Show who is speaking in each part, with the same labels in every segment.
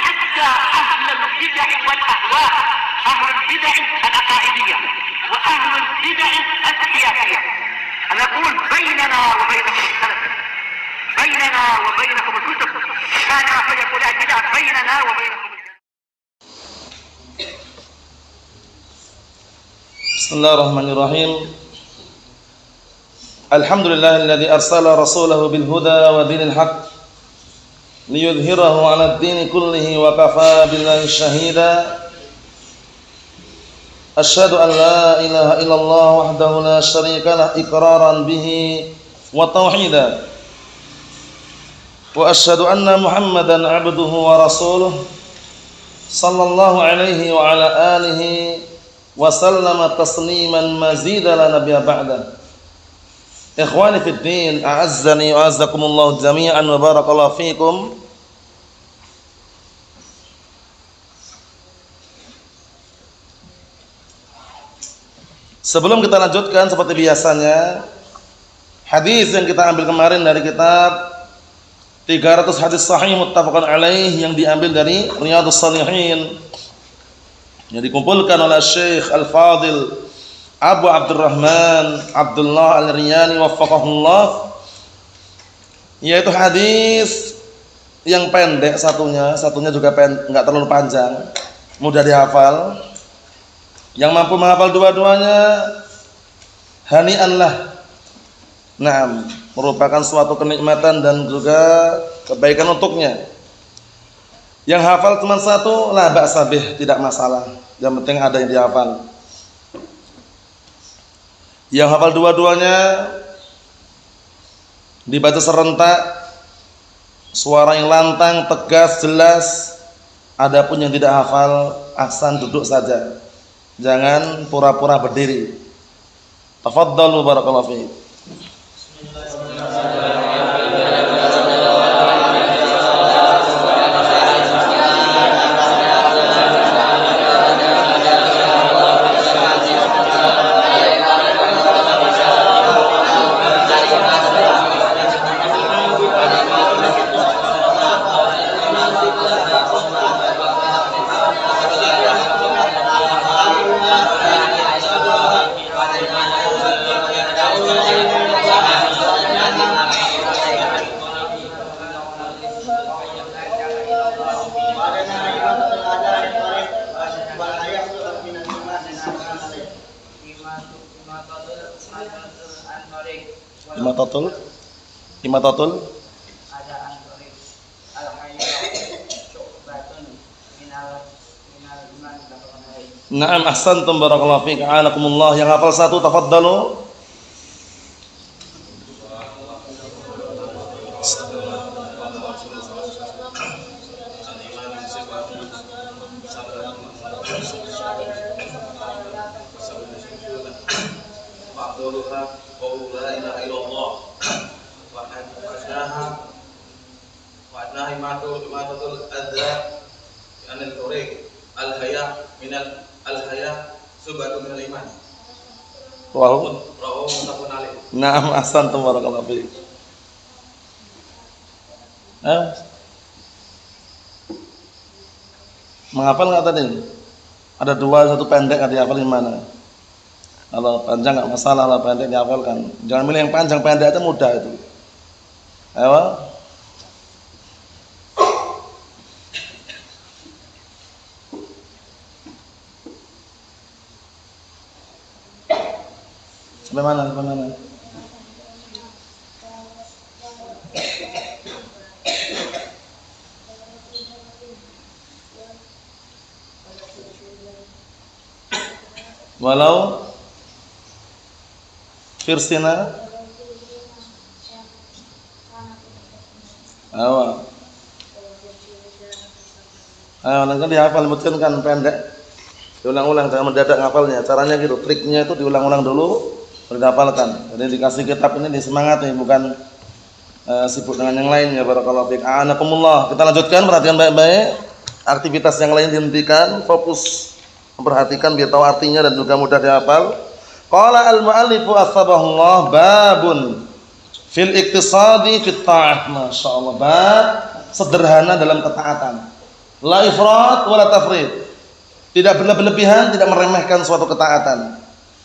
Speaker 1: حتى أهل البدع والأهواء، أهل البدع العقائدية وأهل البدع السياسية. أنا أقول بيننا وبينكم السلف، بيننا وبينكم الكتب، كان فيقول البدع بيننا وبينكم.
Speaker 2: بسم الله الرحمن الرحيم. الحمد لله الذي أرسل رسوله بالهدى ودين الحق ليظهره على الدين كله وكفى بالله شهيدا. أشهد أن لا إله إلا الله وحده لا شريك له إقرارا به وتوحيدا، وأشهد أن محمدا عبده ورسوله صلى الله عليه وعلى آله وسلم تسليما مزيدا لا نبي بعده. Ikhwani fid din, a'azzani wa a'azzakumullah jami'an wa barakallahu fikum. Sebelum kita lanjutkan seperti biasanya, hadis yang kita ambil kemarin dari kitab 300 hadis sahih muttafaqun alaih yang diambil dari Riyadhus Shalihin yang dikumpulkan oleh Syekh Al-Fadil Abu Abdurrahman Abdullah Al-Riyani waffaqahullah, yaitu hadis yang pendek satunya juga enggak terlalu panjang, mudah dihafal. Yang mampu menghafal dua-duanya hani'anlah. Naam, merupakan suatu kenikmatan dan juga kebaikan untuknya. Yang hafal cuma satu, la ba'sa bih, tidak masalah. Yang penting ada yang dihafal. Yang hafal dua-duanya dibaca serentak, suara yang lantang, tegas, jelas. Adapun yang tidak hafal, ahsan duduk saja. Jangan pura-pura berdiri. Tafadhalu barakallahu fiik. Imatatul Naam, ahsantum barakallahu fiik, a'anakumullah. Yang hafal satu tafaddalu. Naam, ahsantum barakallahu fiik. Menghafal enggak tadi? Ada dua, satu pendek, ada dihafal di mana? Kalau panjang enggak masalah, kalau pendek dihafalkan. Jangan milih yang panjang, pendek itu mudah itu. Ayo. Sampai mana? Sampai mana? Walau firsina ayo nanti dihafal, mungkin pendek diulang-ulang, jangan mendadak ngafalnya. Caranya gitu, triknya itu diulang-ulang dulu baru dihafalkan. Jadi dikasih kitab ini disemangati, bukan sibuk dengan yang lainnya. Barakallahu fiik, a'anakumullah. Kita lanjutkan, perhatikan baik-baik. Aktivitas yang lain dihentikan, fokus memperhatikan biar tahu artinya dan juga mudah dihafal. Qala al-mu'allifu asbahullah babun fil iktisadi fit ta'ah. Masyaallah, bab sederhana dalam ketaatan. La ifrat wala tafrid. Tidak berlebihan, tidak meremehkan suatu ketaatan.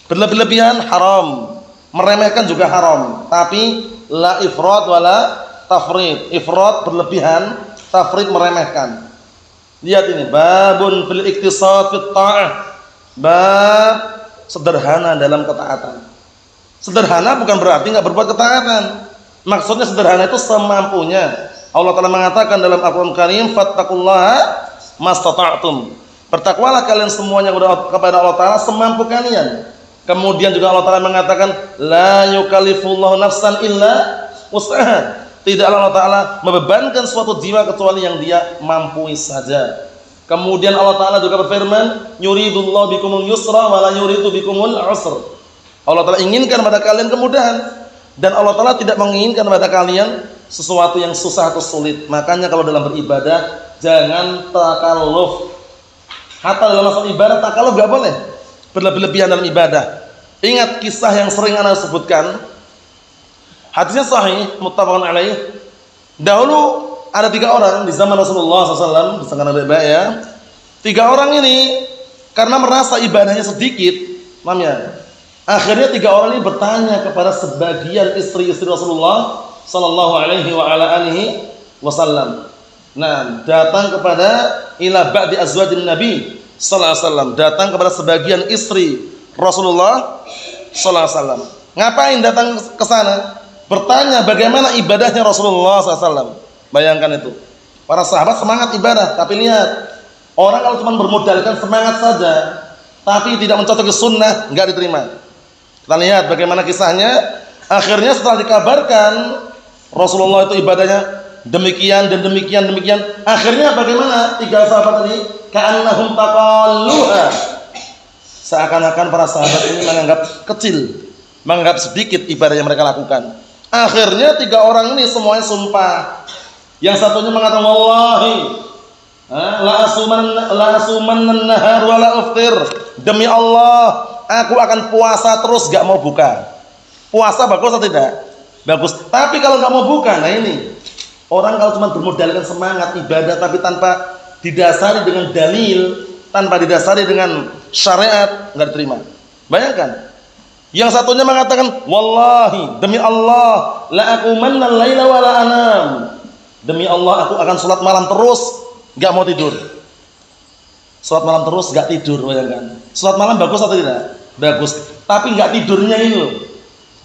Speaker 2: Berlebihan haram, meremehkan juga haram. Tapi la ifrat wala tafrid. Ifrat berlebihan, tafrid meremehkan. Lihat ini, babun fil iktisad fit ta'ah. Bab sederhana dalam ketaatan. Sederhana bukan berarti enggak berbuat ketaatan. Maksudnya sederhana itu semampunya. Allah Ta'ala mengatakan dalam Al-Quran Karim, fattaqullaha mastata'tum. Bertakwalah kalian semuanya kepada Allah Ta'ala semampu kalian. Kemudian juga Allah Ta'ala mengatakan, la yukallifullahu nafsan illa wus'aha. Tidaklah Allah Ta'ala membebankan suatu jiwa kecuali yang dia mampu saja. Kemudian Allah Ta'ala juga berfirman, yuridullahu bikumul yusra wa la yuridu bikumul usra. Allah Ta'ala inginkan pada kalian kemudahan, dan Allah Ta'ala tidak menginginkan pada kalian sesuatu yang susah atau sulit. Makanya kalau dalam beribadah jangan takalluf. Hatta dalam masalah ibadah takalluf gak boleh, berlebihan dalam ibadah. Ingat kisah yang sering ana sebutkan, hadisnya sahih, muttafaqun alaih. Dahulu ada 3 orang di zaman Rasulullah SAW, disangkan baik ya. 3 orang ini karena merasa ibadahnya sedikit, mamnya. Akhirnya 3 orang ini bertanya kepada sebagian istri-istri Rasulullah sallallahu alaihi wa ala alihi wasallam. Nah, datang kepada ila ba'di azwajin Nabi sallallahu alaihi wasallam, datang kepada sebagian istri Rasulullah sallallahu alaihi wasallam. Ngapain datang ke sana? Bertanya bagaimana ibadahnya Rasulullah sallallahu alaihi wasallam. Bayangkan itu. Para sahabat semangat ibadah, tapi lihat, orang kalau cuma bermodalkan semangat saja tapi tidak mencocoki sunnah, enggak diterima. Kita lihat bagaimana kisahnya. Akhirnya setelah dikabarkan Rasulullah itu ibadahnya demikian dan demikian. Akhirnya bagaimana 3 sahabat ini? Ka'annahum taqalluha. Seakan-akan para sahabat ini menganggap kecil, menganggap sedikit ibadah yang mereka lakukan. Akhirnya 3 orang ini semuanya sumpah. Yang satunya mengatakan wallahi la asumanna nahar wa la uftir. Demi Allah, aku akan puasa terus, gak mau buka. Puasa bagus atau tidak? Bagus. Tapi kalau gak mau buka, nah ini orang kalau cuma bermodalkan semangat ibadah tapi tanpa didasari dengan dalil, tanpa didasari dengan syariat, nggak diterima. Bayangkan, yang satunya mengatakan wallahi, demi Allah, la aqumanna al-laila wa la anam. Demi Allah, aku akan sholat malam terus, nggak mau tidur. Sholat malam terus, nggak tidur. Bayangkan, sholat malam bagus atau tidak? Bagus. Tapi nggak tidurnya ini loh.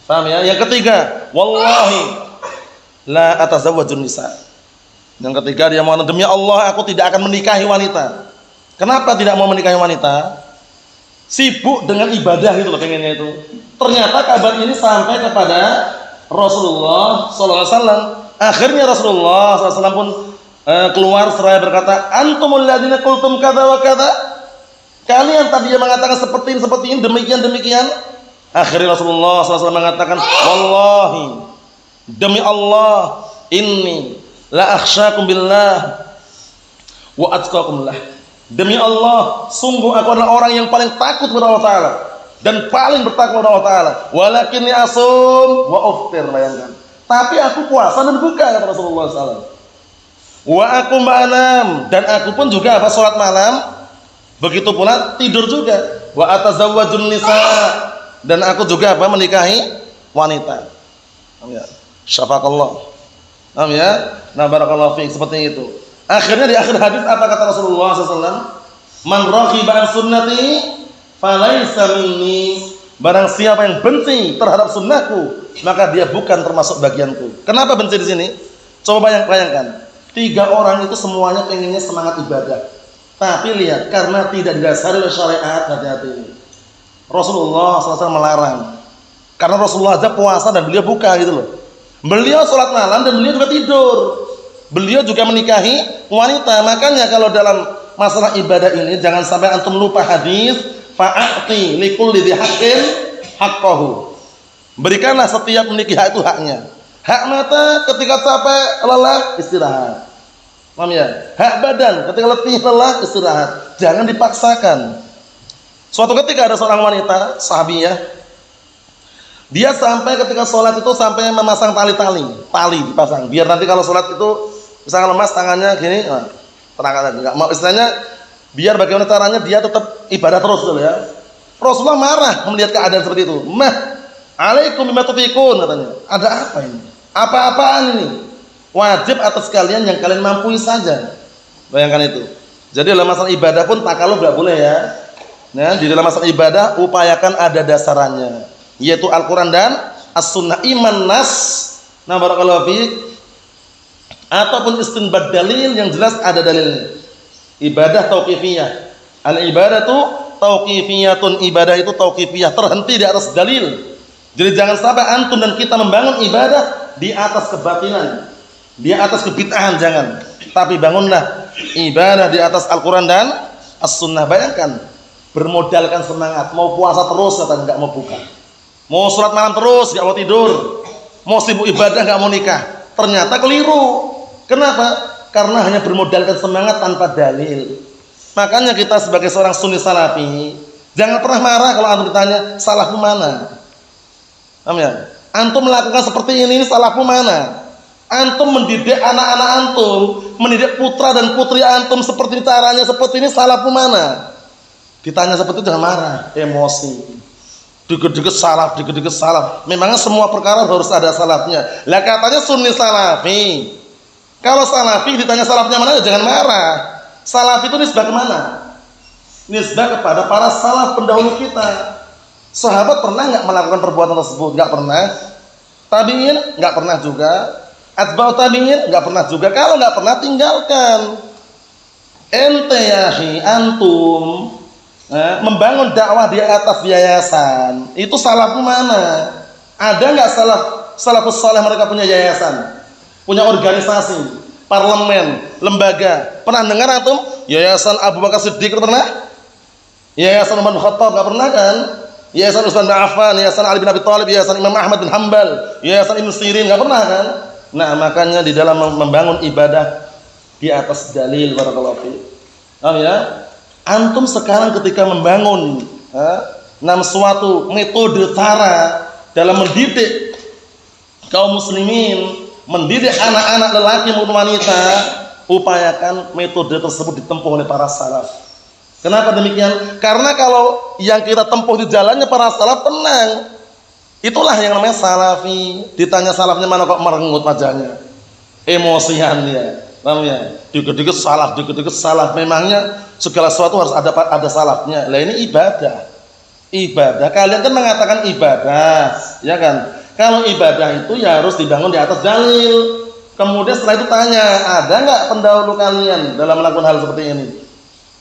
Speaker 2: Paham ya? Yang ketiga, wallahi la atazawwajun nisa. Yang ketiga dia mengatakan, demi Allah aku tidak akan menikahi wanita. Kenapa tidak mau menikahi wanita? Sibuk dengan ibadah gitu loh, pengennya itu. Ternyata kabar ini sampai kepada Rasulullah SAW. Akhirnya Rasulullah SAW pun keluar seraya berkata, antumul ladzina qultum kadza wa kadza. Kalian tadi yang mengatakan seperti ini, demikian. Akhirnya Rasulullah SAW mengatakan, wallahi, demi Allah, inni la akhsyakum billah wa atqakum lah. Demi Allah, sungguh aku adalah orang yang paling takut kepada Allah Ta'ala dan paling bertakwa kepada Allah Ta'ala. Walakinni asum wa uftir. Bayangkan, tapi aku puasa dan buka, kata Rasulullah SAW. Wa aku ma'anam, dan aku pun juga sholat malam. Begitu pula tidur juga. Wa atazawwajun nisa, dan aku juga menikahi wanita. Ya. Syafaqallah. Paham ya? Nah, barakallahu fiik, seperti itu. Akhirnya di akhir hadis apa kata Rasulullah SAW? Man raghiba an sunnati falaysa minni. Barang siapa yang benci terhadap sunnahku, maka dia bukan termasuk bagianku. Kenapa benci di sini? Coba bayangkan. 3 orang itu semuanya pengennya semangat ibadah. Tapi lihat, karena tidak didasari oleh syariat, hati-hati ini. Rasulullah SAW melarang. Karena Rasulullah aja puasa dan beliau buka gitu loh. Beliau sholat malam dan beliau juga tidur. Beliau juga menikahi wanita. Makanya kalau dalam masalah ibadah ini jangan sampai antum lupa hadis, fa'ati likulli dzi haqqin haqqahu. Berikanlah setiap memiliki hak itu haknya. Hak mata ketika capek, lelah, istirahat. Paham ya? Hak badan ketika letih, lelah, istirahat. Jangan dipaksakan. Suatu ketika ada seorang wanita sahabiyah, dia sampai ketika sholat itu sampai memasang tali dipasang, biar nanti kalau sholat itu misalnya lemas tangannya gini, Terangkan, enggak mau istilahnya biar bagaimana caranya dia tetap ibadah terus dulu ya. Rasulullah marah melihat keadaan seperti itu. Alaikum bima tufiqun katanya. Ada apa ini? Apa-apaan ini? Wajib atas kalian yang kalian mampu saja. Bayangkan itu. Jadi dalam masalah ibadah pun takaluf enggak boleh ya. Nah, di dalam masalah ibadah upayakan ada dasarannya, yaitu Al-Qur'an dan As-Sunnah, iman nas. Nah, barakallahu fiik. Ataupun istinbad dalil yang jelas ada dalilnya. Ibadah tauqifiyah. Al-ibadatu tauqifiyatun, ibadah itu tauqifiyah, terhenti di atas dalil. Jadi jangan sampai antum dan kita membangun ibadah di atas kebatilan, di atas kebid'ahan, jangan. Tapi bangunlah ibadah di atas Al-Qur'an dan As-Sunnah. Bayangkan, bermodalkan semangat, mau puasa terus kata enggak mau buka. Mau sholat malam terus enggak mau tidur. Mau sibuk ibadah enggak mau nikah. Ternyata keliru. Kenapa? Karena hanya bermodalkan semangat tanpa dalil. Makanya kita sebagai seorang sunni salafi jangan pernah marah kalau antum ditanya salahmu mana. Paham ya? Antum melakukan seperti ini salahmu mana? Antum mendidik anak-anak antum, mendidik putra dan putri antum seperti caranya seperti ini salahmu mana? Ditanya seperti itu jangan marah, emosi. Dikit-dikit salaf, dikit-dikit salaf. Memangnya semua perkara harus ada salafnya. Lah katanya sunni salafi. Kalau salafi ditanya salafnya mana, jangan marah. Salaf itu nisbah kemana? Nisbah kepada para salaf pendahulu kita. Sahabat pernah nggak melakukan perbuatan tersebut? Nggak pernah. Tabi'in nggak pernah juga. Atba'ut tabi'in nggak pernah juga. Kalau nggak pernah, tinggalkan. Ente yahi antum membangun dakwah di atas yayasan, itu salafmu mana? Ada nggak salafus saleh mereka punya yayasan? Punya organisasi, parlemen, lembaga. Pernah dengar antum? Yayasan Abu Bakar Siddiq pernah? Yayasan Umar bin Khattab enggak pernah kan? Yayasan Utsman bin Affan, Yayasan Ali bin Abi Thalib, Yayasan Imam Ahmad bin Hanbal, Yayasan Ibnu Sirin enggak pernah kan? Nah, makanya di dalam membangun ibadah di atas dalil barakallahu fi. Paham ya? Antum sekarang ketika membangun suatu metode cara dalam mendidik kaum muslimin, mendidik anak-anak lelaki maupun wanita, upayakan metode tersebut ditempuh oleh para salaf. Kenapa demikian? Karena kalau yang kita tempuh di jalannya para salaf, tenang. Itulah yang namanya salafi. Ditanya salafnya mana kok merengut wajahnya, emosian dia. Paham ya? Dikit-dikit salaf, dikit-dikit salaf. Memangnya segala sesuatu harus ada salafnya. Lah ini ibadah. Ibadah. Kalian kan mengatakan ibadah, ya kan? Kalau ibadah itu ya harus dibangun di atas dalil. Kemudian setelah itu tanya, ada nggak pendahulu kalian dalam melakukan hal seperti ini?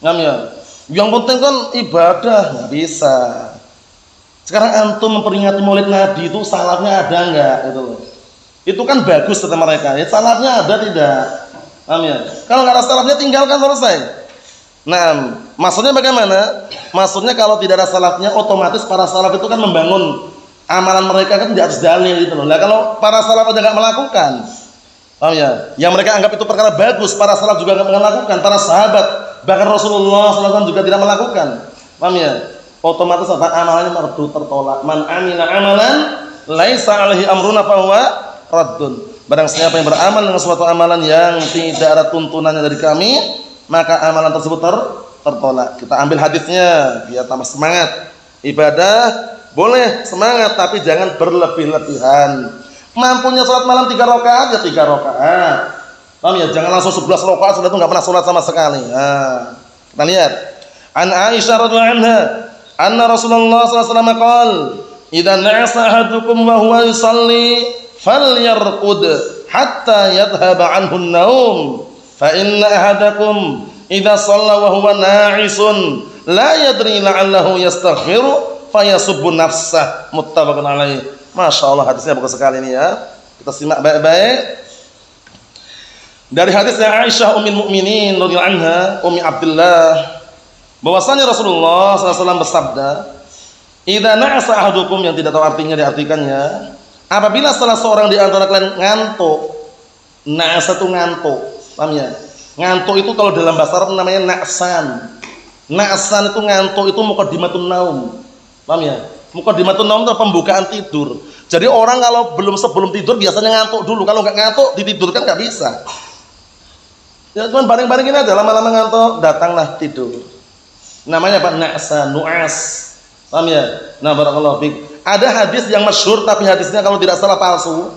Speaker 2: Paham ya? Yang penting kan ibadah, nggak bisa. Sekarang antum memperingati Maulid Nabi itu salafnya ada nggak? Itu loh. Itu kan bagus kata mereka. Ya salafnya ada tidak? Paham ya? Kalau nggak ada salafnya tinggalkan, selesai. Nah, maksudnya bagaimana? Maksudnya kalau tidak ada salafnya, otomatis para salaf itu kan membangun amalan mereka kan di atas dalil gitu loh. Nah, kalau para salaf aja nggak melakukan, paham ya? Yang mereka anggap itu perkara bagus, para salaf juga nggak melakukan, para sahabat bahkan Rasulullah SAW juga tidak melakukan, paham ya? Otomatis apa? Amalannya mardud, tertolak. Man amila amalan laisa alaihi amruna fahuwa raddun. Barang siapa yang beramal dengan suatu amalan yang tidak ada tuntunannya dari kami, maka amalan tersebut tertolak. Kita ambil hadisnya biar tambah semangat. Ibadah boleh semangat, tapi jangan berlebih-lebihan. Mampunya sholat malam 3 rakaat ya 3 rakaat. Paham ya? Jangan langsung 11 rakaat sudah itu enggak pernah sholat sama sekali. Nah, kita lihat. An Aisyah radhiyallahu anha, anna Rasulullah sallallahu alaihi wasallam qala, "Idza na'asa ahadukum wa huwa yusalli falyarqud hatta yadhhaba anhu an-naum, fa inna ahadakum idza shalla wa huwa na'isun la yadri la'allahu yastaghfiru fayasubbu nafsah." Muttafaqun alaih. Masyaallah, hadisnya bagus sekali ini ya. Kita simak baik-baik. Dari hadisnya Aisyah ummul mukminin radhiyallahu anha, Ummi Abdullah, bahwasanya Rasulullah SAW bersabda, "Idza na'asa ahadukum," yang tidak tahu artinya diartikannya, apabila salah seorang di antara kalian ngantuk. Na'asa itu ngantuk, paham ya? Ngantuk itu kalau dalam bahasa Arab namanya na'san. Na'san itu ngantuk, itu muqaddimatun naum. Paham ya? Muqaddimatun naum itu pembukaan tidur. Jadi orang kalau sebelum tidur biasanya ngantuk dulu. Kalau enggak ngantuk ditidurkan enggak bisa. Ya cuma baring-baring ini aja, lama-lama ngantuk, datanglah tidur. Namanya apa? Na'sa, nu'as. Paham ya? Nah, barakallahu fiik. Ada hadis yang masyhur tapi hadisnya kalau tidak salah palsu.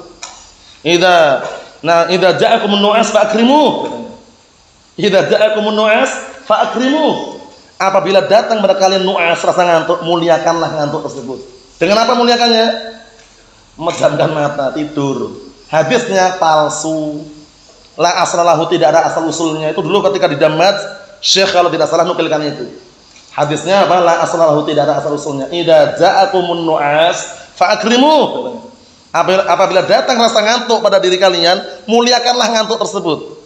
Speaker 2: Idza ja'akumun nu'as fa'akrimuh. Idza ja'akumun nu'as fa'akrimuh. Apabila datang pada kalian nu'as, rasa ngantuk, muliakanlah ngantuk tersebut. Dengan apa muliakannya? Memejamkan mata, tidur. Hadisnya palsu. La asralahu, tidak ada asal usulnya. Itu dulu ketika di Damat, Syekh kalau tidak salah nukilkan itu. Hadisnya apa? La asralahu, tidak ada asal usulnya. Idza ja'akumun nu'as fa'akrimuh. Apabila datang rasa ngantuk pada diri kalian, muliakanlah ngantuk tersebut.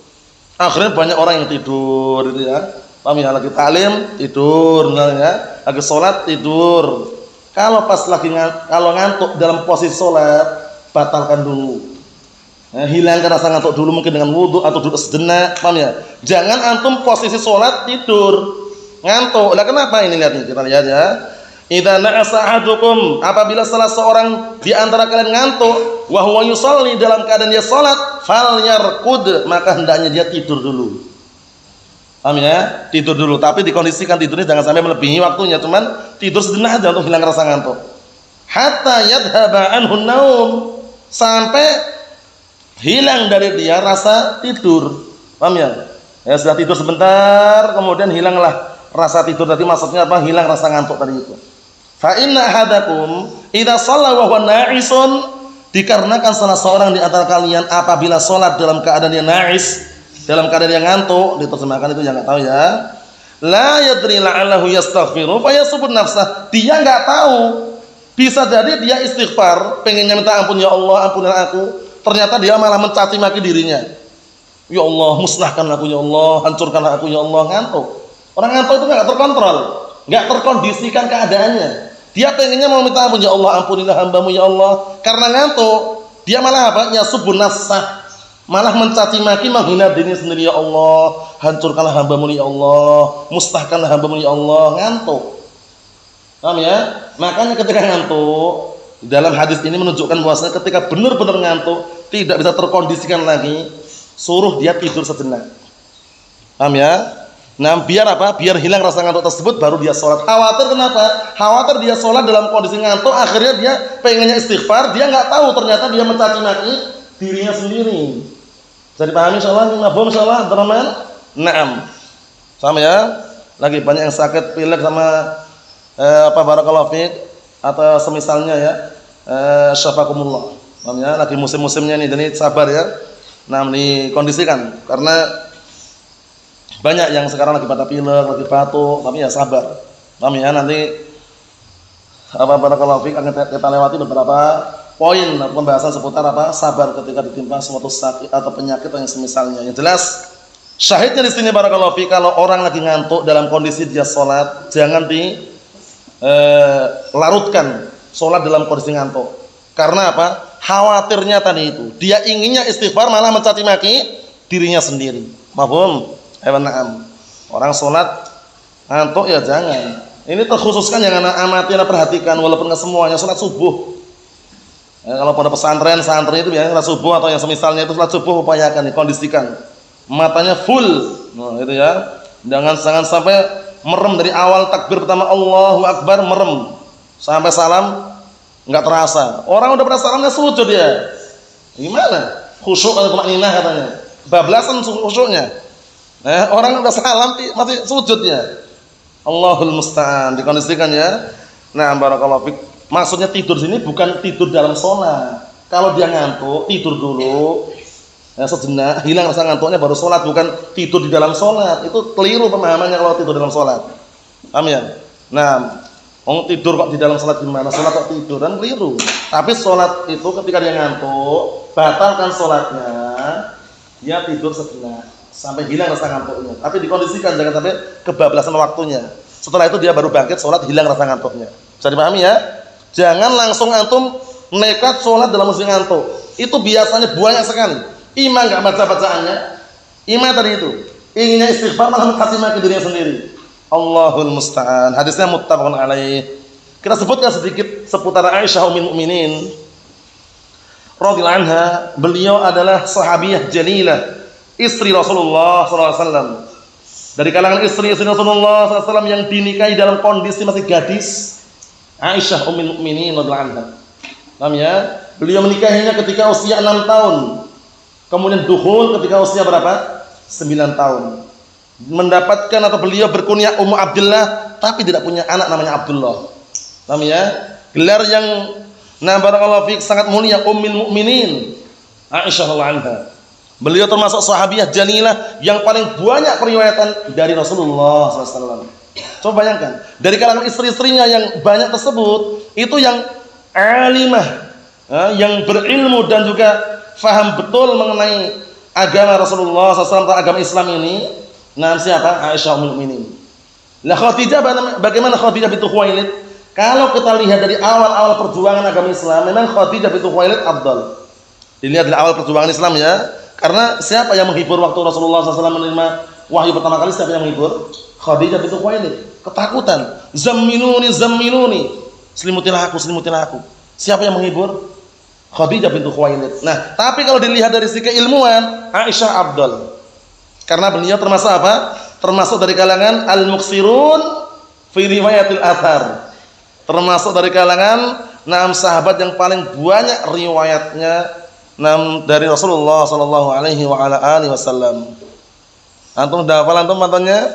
Speaker 2: Akhirnya banyak orang yang tidur gitu ya. Paham ya? Lagi talim tidur misalnya, lagi sholat tidur. Kalau pas lagi kalau ngantuk dalam posisi sholat, batalkan dulu. Hilangkan rasa ngantuk dulu, mungkin dengan wudu atau duduk sejenak. Paham ya? Jangan antum posisi sholat tidur ngantuk. Lah kenapa ini? Lihat nih, kita lihat ya. Idza na'asa ahadukum, apabila salah seorang di antara kalian ngantuk, wa huwa yusalli, dalam keadaan dia salat, falyarqud, maka hendaknya dia tidur dulu. Paham ya? Tidur dulu, tapi dikondisikan tidurnya jangan sampai melebihi waktunya, cuman tidur sejenak aja untuk hilang rasa ngantuk. Hatta yadhhaba anhu naum, sampai hilang dari dia rasa tidur. Paham ya? Ya sudah tidur sebentar, kemudian hilanglah rasa tidur tadi, maksudnya apa? Hilang rasa ngantuk tadi itu. Fa inna ahadakum idza shalla wa huwa na'isun, dikarenakan salah seorang di antara kalian apabila salat dalam keadaan dia na'is, dalam keadaan dia ngantuk, diterjemahkan itu yang enggak tahu ya. La yadri la'allahu yastaghfiru fa yasubun nafsah, dia enggak tahu, bisa jadi dia istighfar, pengennya minta ampun, ya Allah ampunilah aku, ternyata dia malah mencaci maki dirinya. Ya Allah, musnahkan aku ya Allah, hancurkan aku ya Allah, ngantuk. Orang ngantuk itu enggak terkontrol, enggak terkondisikan keadaannya. Dia pengennya mau minta ampun, ya Allah ampunilah hambamu ya Allah, karena ngantuk dia malah apa? Yasubun nafsah, malah mencaci maki, menghina dirinya sendiri. Ya Allah, hancurkanlah hambamu ya Allah, musnahkanlah hambamu ya Allah, ngantuk. Paham ya? Makanya ketika ngantuk, dalam hadis ini menunjukkan bahwasanya ketika benar-benar ngantuk, tidak bisa terkondisikan lagi, suruh dia tidur sejenak. Paham ya? Nah, biar apa? Biar hilang rasa ngantuk tersebut, baru dia sholat. Khawatir kenapa? Khawatir dia sholat dalam kondisi ngantuk, akhirnya dia pengennya istighfar, dia nggak tahu ternyata dia mencaci maki dirinya sendiri. Bisa dipahami insyaallah? Mabhum insyaallah, teman-teman? Naam. Sama ya? Lagi banyak yang sakit pilek sama barakallahu fiik atau semisalnya ya. Syafakumullah. Paham ya? Lagi musim-musimnya nih, jadi sabar ya. Nah, dikondisikan karena banyak yang sekarang lagi pada pilek, lagi batuk, tapi ya sabar. Paham ya? Nanti barakallahu fiik akan kita lewati beberapa poin pembahasan seputar sabar ketika ditimpa suatu sakit atau penyakit yang semisalnya. Yang jelas syahidnya di sini barakallahu fiik, kalau orang lagi ngantuk dalam kondisi dia salat, jangan larutkan salat dalam kondisi ngantuk. Karena apa? Khawatirnya tadi itu, dia inginnya istighfar malah mencaci maki dirinya sendiri. Paham? Naam. Orang salat ngantuk ya jangan. Ini terkhususkan yang anak amati, anak perhatikan, walaupun nggak semuanya salat subuh. Kalau pada pesantren, santri itu biasanya salat subuh atau yang semisalnya itu salat subuh, upayakan dikondisikan. Matanya full. Nah, itu ya. Jangan sampai merem dari awal takbir pertama Allahu Akbar merem sampai salam enggak terasa. Orang udah pada salamnya sujud ya. Gimana? Khusyuk atau tumaninah katanya. Bablasan khusyuknya. Orang udah salam masih sujudnya. Allahul musta'an, dikondisikan ya. Nah, barakallahu fiik. Maksudnya tidur sini bukan tidur dalam sholat. Kalau dia ngantuk, tidur dulu. Ya, sejenak, hilang rasa ngantuknya baru sholat, bukan tidur di dalam sholat. Itu keliru pemahamannya kalau tidur dalam sholat. Paham ya? Nah, tidur kok di dalam sholat gimana? Sholat kok tidur, dan keliru. Tapi sholat itu ketika dia ngantuk, batalkan sholatnya. Dia tidur sejenak sampai hilang rasa ngantuknya. Tapi dikondisikan jangan sampai kebablasan waktunya. Setelah itu dia baru bangkit sholat, hilang rasa ngantuknya. Bisa dipahami ya? Jangan langsung antum nekat sholat dalam kondisi ngantuk. Itu biasanya banyak sekali. Imam enggak baca bacaannya. Imam tadi itu inginnya istighfar malah mencaci maki dirinya sendiri. Allahul musta'an. Hadisnya muttafaqun alaih. Kita sebutkan sedikit seputar Aisyah ummul mukminin radhiyallahu anha. Beliau adalah sahabiyah jalilah istri Rasulullah SAW. Dari kalangan istri-istri Rasulullah SAW yang dinikahi dalam kondisi masih gadis, Aisyah Ummul Mukminin radhiyallahu anha. Paham ya? Beliau menikahinya ketika usia 6 tahun. Kemudian dukhul ketika usia berapa? 9 tahun. Mendapatkan atau beliau berkunyah Ummu Abdullah tapi tidak punya anak namanya Abdullah. Paham ya? Gelar yang barakallahu fiik sangat mulia, Ummul Mukminin Aisyah radhiyallahu anha. Beliau termasuk sahabiah jalilah yang paling banyak periwayatan dari Rasulullah SAW. Coba bayangkan, dari kalangan istri-istrinya yang banyak tersebut, itu yang alimah, yang berilmu dan juga faham betul mengenai agama Rasulullah SAW, agama Islam ini. Nah, siapa? Aisyah Ummul Mukminin. Lah Khadijah, bagaimana Khadijah bintu Khuwailid? Kalau kita lihat dari awal-awal perjuangan agama Islam, memang Khadijah bintu Khuwailid afdal. Dilihat dari awal perjuangan Islam ya. Karena siapa yang menghibur waktu Rasulullah SAW menerima wahyu pertama kali? Siapa yang menghibur? Khadijah bintu Khuwailid. Ketakutan. Zammiluni, zammiluni. Selimutilah aku, selimutilah aku. Siapa yang menghibur? Khadijah bintu Khuwailid. Nah, tapi kalau dilihat dari segi keilmuan, Aisyah afdal. Karena beliau termasuk apa? Termasuk dari kalangan al-muksirun fi riwayatil athar. Termasuk dari kalangan 6 sahabat yang paling banyak riwayatnya dari Rasulullah sallallahu alaihi wa ala alihi wasallam. Antum sudah hafal antum matanya?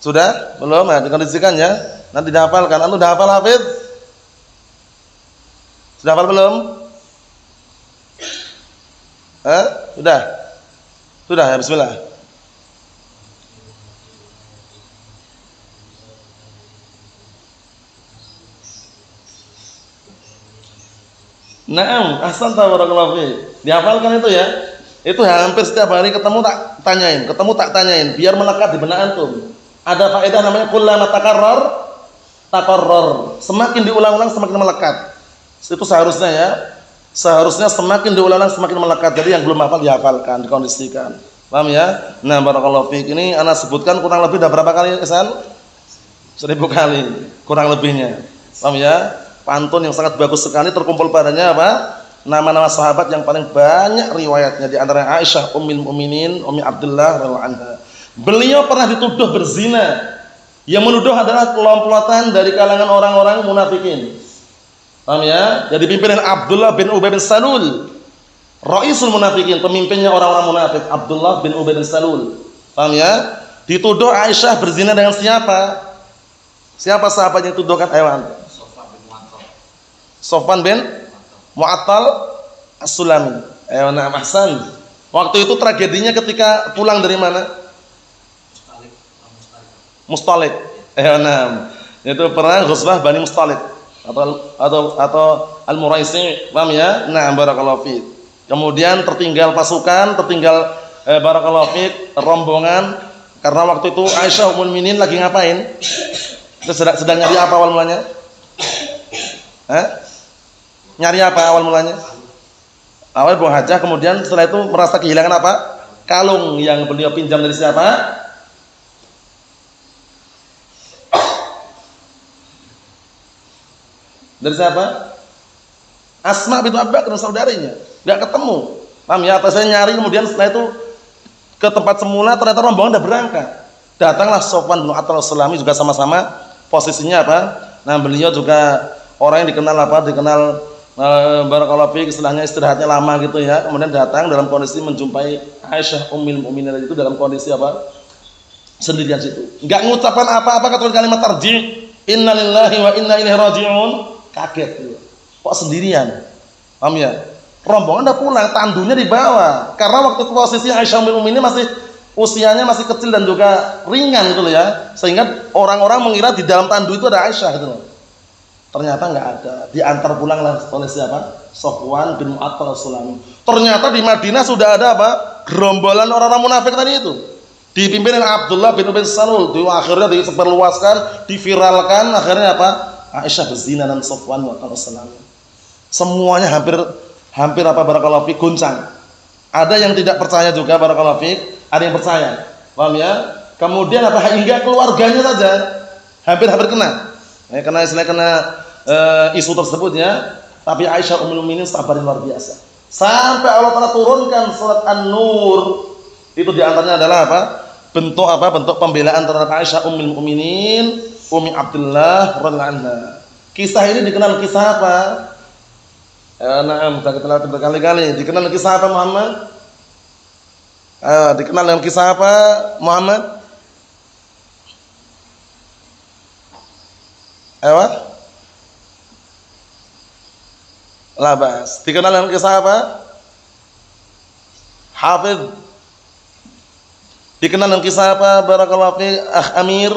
Speaker 2: Sudah? Belum? Nah, dikondisikan ya. Nanti dihafalkan. Antum sudah hafal Hafid? Sudah hafal belum? Sudah? Sudah ya, bismillah. Naam, ahsanta barakallahu fi. Dihafalkan itu ya. Itu hampir setiap hari ketemu tak tanyain, biar melekat di benak antum. Ada faedah namanya kullama takarrar. Semakin diulang-ulang semakin melekat. Itu seharusnya ya. Seharusnya semakin diulang-ulang semakin melekat. Jadi yang belum hafal dihafalkan, dikondisikan. Paham ya? Nah, barakallahu fi. Ini ana sebutkan kurang lebih udah berapa kali Ihsan? 1000 kali kurang lebihnya. Paham ya? Pantun yang sangat bagus sekali terkumpul padanya apa? Nama-nama sahabat yang paling banyak riwayatnya, di antara Aisyah Ummul Mukminin Ummi Abdullah radhiyallahu anha. Beliau pernah dituduh berzina. Yang menuduh adalah kelompokan dari kalangan orang-orang munafikin. Paham ya? Jadi pimpinan Abdullah bin Ubay bin Salul, Raisul munafikin, pemimpinnya orang-orang munafik, Abdullah bin Ubay bin Salul. Paham ya? Dituduh Aisyah berzina dengan siapa? Siapa sahabat yang dituduhkan? Ayo, Sofwan bin Mu'attal As-Sulami. Nah, ahsan. Waktu itu tragedinya ketika pulang dari mana? Mustalik. Nah, itu pernah ghazwah Bani Mustalik atau Al-Muraisi. Paham ya? Nah, barakallahu fiik. Kemudian tertinggal pasukan, tertinggal barakallahu fiik rombongan, karena waktu itu Aisyah Ummul Mukminin lagi ngapain? Sedang nyari apa awal mulanya? Nyari apa awal mulanya? Awal buang hajah, kemudian setelah itu merasa kehilangan apa? Kalung yang beliau pinjam dari siapa? Dari siapa? Asma bintu Abu Bakar, saudarinya. Enggak ketemu. Paham ya? Atau saya nyari, kemudian setelah itu ke tempat semula, ternyata rombongan udah berangkat. Datanglah Sofwan bin Mu'attal As-Sulami juga sama-sama posisinya apa? Nah, beliau juga orang yang dikenal apa? Dikenal barakallahu fiik, istilahnya istirahatnya lama gitu ya. Kemudian datang dalam kondisi menjumpai Aisyah Ummul Mukminin itu dalam kondisi apa? Sendirian situ. Enggak mengucapkan apa-apa kecuali kalimat tarji', innalillahi wa inna ilaihi raji'un. Kaget gitu. Kok sendirian? Paham ya? Rombongan udah pulang, tandunya dibawa. Karena waktu posisi Aisyah Ummul Mukminin masih usianya masih kecil dan juga ringan gitu loh ya. Sehingga orang-orang mengira di dalam tandu itu ada Aisyah gitu loh. Ternyata enggak ada. Diantar pulang oleh siapa? Sofwan bin Mu'attal As-Sulami. Ternyata di Madinah sudah ada apa? Gerombolan orang-orang munafik tadi itu. Dipimpin oleh Abdullah bin Ubay bin Salul. Akhirnya disebarluaskan, diviralkan, akhirnya apa? Aisyah berzina dan Sofwan bin Mu'attal As-Sulami. Semuanya hampir apa barakallahu fiik goncang. Ada yang tidak percaya juga barakallahu fiik, ada yang percaya. Paham ya? Kemudian apa? Hingga keluarganya saja hampir kena. Karena isu tersebut ya, tapi Aisyah Ummul Mukminin sabar luar biasa. Sampai Allah Ta'ala turunkan surat An-Nur. Itu diantaranya adalah apa? Bentuk apa? Bentuk pembelaan terhadap Aisyah Ummul Mukminin, Ummi Abdullah radhiyallahu anha. Kisah ini dikenal kisah apa? Sudah kita lihat berkali-kali. Dikenal kisah apa Muhammad? Dikenal dengan kisah apa Muhammad? Labas. Dikenal dengan kisah apa? Hafidh. Dikenal dengan kisah apa? Barakallahu fi Akh Amir.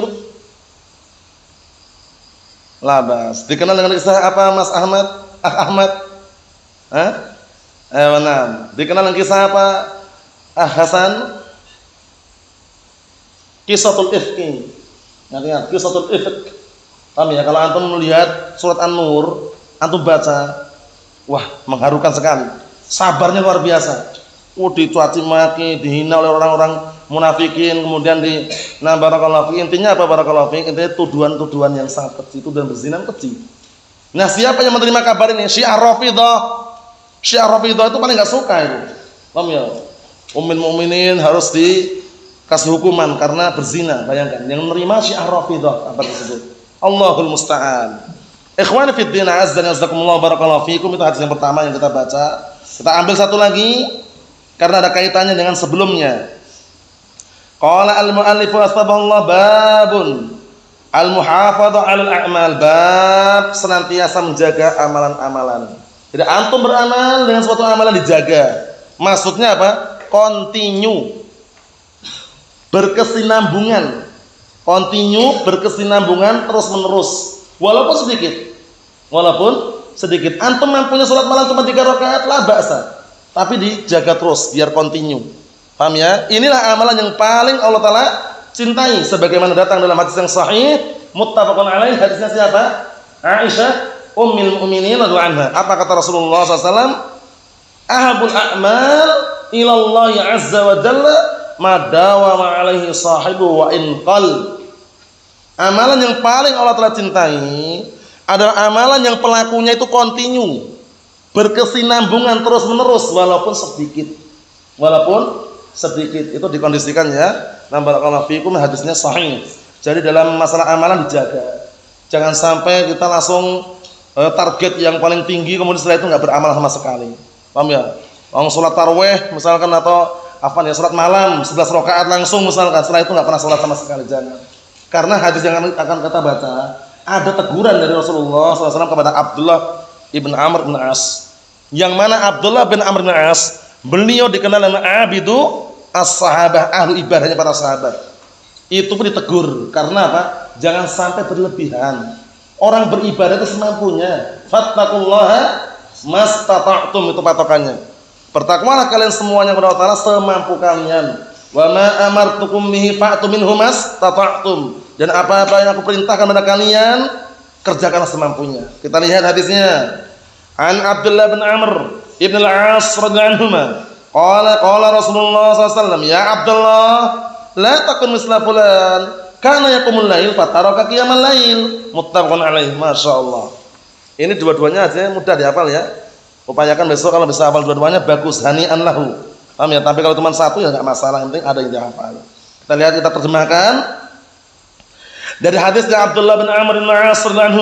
Speaker 2: Labas. Dikenal dengan kisah apa Mas Ahmad? Akh Ahmad. Benar. Dikenal dengan kisah apa? Akh Hasan. Qisatul Ifki. Ingat Qisatul Ifk. Paham ya? Kalau antum melihat surat An-Nur, antum baca, wah, mengharukan sekali. Sabarnya luar biasa. Dicuaci maki, dihina oleh orang-orang munafikin, kemudian barakallahu fi. Intinya apa barakallahu fi? Intinya tuduhan-tuduhan yang sangat keji, tuduhan berzina keji. Nah, siapa yang menerima kabar ini? Syiah Rafidhah. Syiah Rafidhah itu paling enggak suka itu. Paham ya? Ummul Mukminin harus dikasih hukuman karena berzina. Bayangkan, yang menerima Syiah Rafidhah apa tersebut. Allahul musta'an. Ikhwani fid din, azza wa jazakumullah barakallahu fikum. Itu hadis yang pertama yang kita baca. Kita ambil satu lagi karena ada kaitannya dengan sebelumnya. Qala al-mu'allif asbahullah babun al-muhafadzah 'alal a'mal, bab senantiasa menjaga amalan-amalan. Jadi antum beramal dengan suatu amalan dijaga. Maksudnya apa? Continue. Berkesinambungan. Continue, berkesinambungan terus-menerus. Walaupun sedikit. Antum mampunya salat malam cuma 3 rakaat, la ba'sa. Tapi dijaga terus biar continue. Paham ya? Inilah amalan yang paling Allah Ta'ala cintai sebagaimana datang dalam hadis yang sahih, muttafaqun alaih. Hadisnya siapa? Aisyah Ummul Mukminin radhiyallahu anha. Apa kata Rasulullah SAW? Ahabul a'mal ila Allah azza wa jalla ma dawama alaihi sahibu wa in qal. Amalan yang paling Allah telah cintai adalah amalan yang pelakunya itu continue, berkesinambungan terus-menerus walaupun sedikit. Itu dikondisikan ya. Barakallahu fikum, hadisnya sahih. Jadi dalam masalah amalan dijaga. Jangan sampai kita langsung target yang paling tinggi kemudian setelah itu enggak beramal sama sekali. Paham ya? Salat tarawih misalkan atau salat malam 11 rakaat langsung misalkan, setelah itu enggak pernah salat sama sekali, jangan. Karena hadis yang akan kita baca ada teguran dari Rasulullah SAW kepada Abdullah ibn Amr bin As. Yang mana Abdullah bin Amr bin As, beliau dikenal dengan abidu as-sahabah, ahli ibadahnya para sahabat. Itu pun ditegur karena apa? Jangan sampai berlebihan. Orang beribadah itu semampunya. Fattaqullaha mastata'tum, itu patokannya. Bertakwalah kalian semuanya kepada Allah Ta'ala semampu kalian. Wa ma amartukum bihi fa'tu minhu mastata'tum. Dan apa-apa yang aku perintahkan kepada kalian, kerjakanlah semampunya. Kita lihat hadisnya. An Abdullah bin Amr ibn al-As radhiyallahu anhuma. Qala Rasulullah SAW, ya Abdullah, la takun misla fulan, kana yaqumul lail fataraka qiyamal lail. Muttafaqun alaih. Masyaallah. Ini dua-duanya aja mudah dihafal ya. Upayakan besok kalau bisa hafal dua-duanya bagus, hani'an lahu. Paham ya? Tapi kalau cuma satu ya enggak masalah, yang penting ada yang dihafal. Kita lihat, kita terjemahkan. Dari hadisnya Abdullah bin Amr bin As radhiyallahu anhu.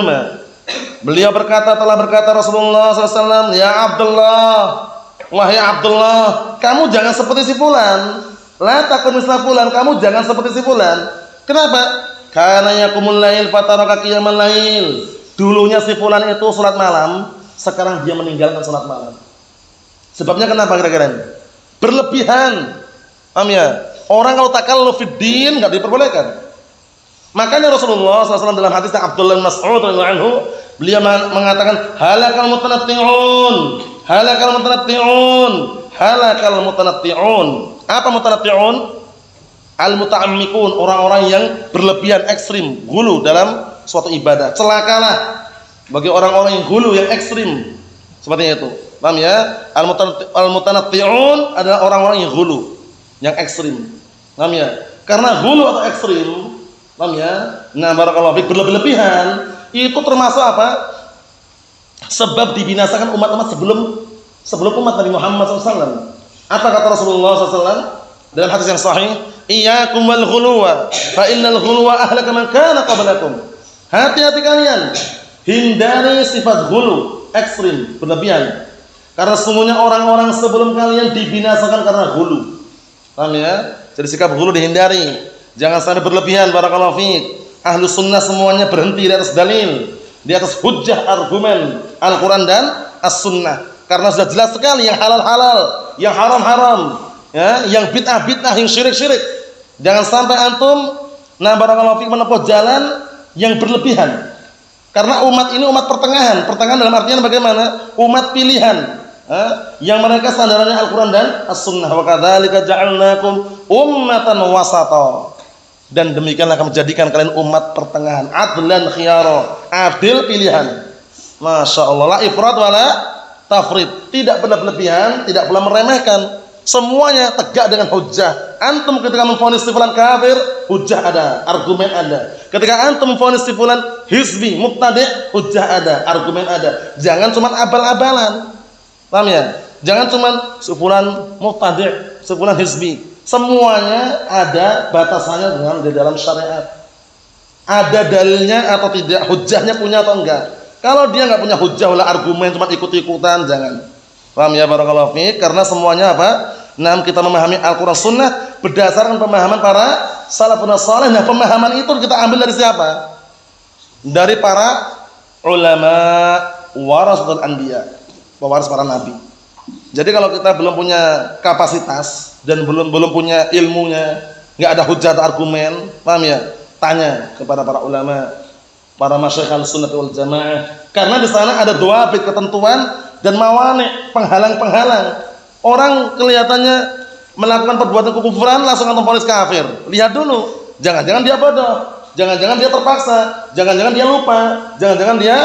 Speaker 2: Beliau telah berkata Rasulullah SAW, ya Abdullah, wahai Abdullah, kamu jangan seperti si fulan. La takun misla fulan, kamu jangan seperti si fulan. Kenapa? Karena yaqumul lail fataraka qiyamal lail. Dulunya si fulan itu salat malam, sekarang dia meninggalkan salat malam. Sebabnya kenapa kira-kira ini? Berlebihan. Paham ya? Orang kalau takallu fid din enggak diperbolehkan. Makanya Rasulullah SAW dalam hadis Abdullah bin Mas'ud radhiyallahu anhu, beliau mengatakan halakal mutanatti'un. Apa mutanatti'un? Al-muta'ammikun, orang-orang yang berlebihan, ekstrim, gulu dalam suatu ibadah. Celakalah bagi orang-orang yang gulu, yang ekstrim. Seperti itu. Paham ya? Al-mutanatti'un adalah orang-orang yang gulu, yang ekstrim. Paham ya? Karena gulu atau ekstrim, paham ya? Nah, barakallahu fiik, berlebihan itu termasuk apa? Sebab dibinasakan umat-umat sebelum umat Nabi Muhammad SAW. Apa kata Rasulullah SAW dalam hadis yang sahih? Iyyakum wal ghuluwa fa innal ghuluwa ahlaka man kana qablakum. Hati-hati kalian, hindari sifat ghulu, ekstrim, berlebihan. Karena semuanya orang-orang sebelum kalian dibinasakan karena ghulu. Paham ya? Jadi sikap ghulu dihindari. Jangan sampai berlebihan. Barakallahu fiik. Ahlu sunnah semuanya berhenti di atas dalil, di atas hujjah argumen Al-Quran dan As-Sunnah. Karena sudah jelas sekali yang halal-halal, yang haram-haram, ya, yang bid'ah-bid'ah, yang syirik-syirik. Jangan sampai antum barakallahu fiik menempuh jalan yang berlebihan. Karena umat ini umat pertengahan. Pertengahan dalam artian bagaimana? Umat pilihan. Yang mereka sandarannya Al-Quran dan As-Sunnah. Wa kadzalika ja'alnakum ummatan wasata. Dan demikianlah kami menjadikan kalian umat pertengahan, adlan khiyara, adil pilihan. Masya Allah, la ifrat wala tafrid, tidak berlebihan, tidak pula meremehkan. Semuanya tegak dengan hujjah. Antum ketika memvonis si fulan kafir, hujjah ada, argumen ada. Ketika antum memvonis si fulan hizbi, mubtadi', hujjah ada, argumen ada. Jangan cuma abal-abalan. Paham ya? Jangan cuma si fulan mubtadi', si fulan hizbi. Semuanya ada batasannya di dalam syariat. Ada dalilnya atau tidak, hujjahnya punya atau enggak. Kalau dia enggak punya hujjah wala argumen, cuma ikut-ikutan, jangan. Paham ya, barakallahu fiik? Karena semuanya apa? Kita memahami Al-Qur'an Sunnah berdasarkan pemahaman para salafun salih. Nah, pemahaman itu kita ambil dari siapa? Dari para ulama warasatul anbiya, pewaris para nabi. Jadi kalau kita belum punya kapasitas dan belum punya ilmunya, enggak ada hujjah atau argumen, paham ya? Tanya kepada para ulama, para masyaikh al-sunnah wal jamaah. Karena di sana ada dua ketentuan dan mawani', penghalang-penghalang. Orang kelihatannya melakukan perbuatan kekufuran langsung antum vonis kafir. Lihat dulu, jangan-jangan dia bodoh, jangan-jangan dia terpaksa, jangan-jangan dia lupa, jangan-jangan dia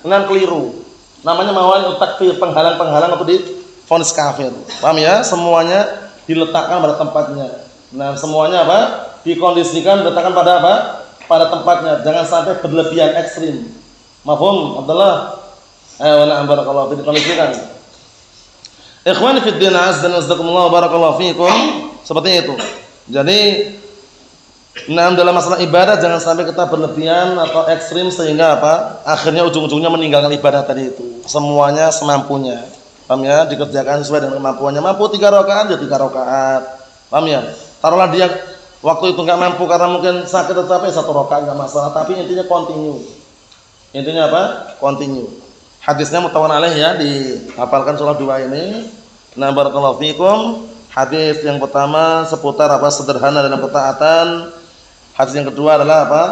Speaker 2: keliru. Namanya mawani' takfir, penghalang-penghalang untuk divonis kafir. Paham ya? Semuanya diletakkan pada tempatnya. Nah, semuanya apa? Dikondisikan, diletakkan pada apa? Pada tempatnya. Jangan sampai berlebihan ekstrim. Mafhum, Abdullah? Wa na'am barakallahu fiikum. Dikondisikan. Ikhwani fid din, azza wa jalla, barakallahu fiikum. Seperti itu. Jadi, dalam masalah ibadah jangan sampai kita berlebihan atau ekstrim sehingga apa? Akhirnya ujung-ujungnya meninggalkan ibadah tadi itu. Semuanya semampunya. Paham ya? Dikerjakan sesuai dengan kemampuannya. Mampu 3 rakaat ya 3 rakaat. Paham ya? Taruhlah dia waktu itu enggak mampu karena mungkin sakit, tetapi 1 rakaat enggak masalah, tapi intinya continue. Intinya apa? Continue. Hadisnya muttafaqun alaih ya, dihafalkan surah 2 ini. Nah, barakallahu fikum. Hadis yang pertama seputar apa? Sederhana dalam ketaatan. Hadis yang kedua adalah apa?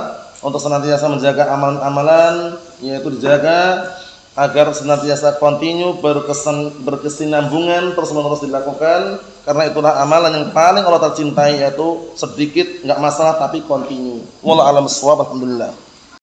Speaker 2: Untuk senantiasa menjaga amalan-amalan, yaitu dijaga agar senantiasa continue, berkesinambungan, terus-menerus dilakukan, karena itulah amalan yang paling Allah tercintai, yaitu sedikit enggak masalah tapi continue. Wallahu a'lam bissawab. Alhamdulillah.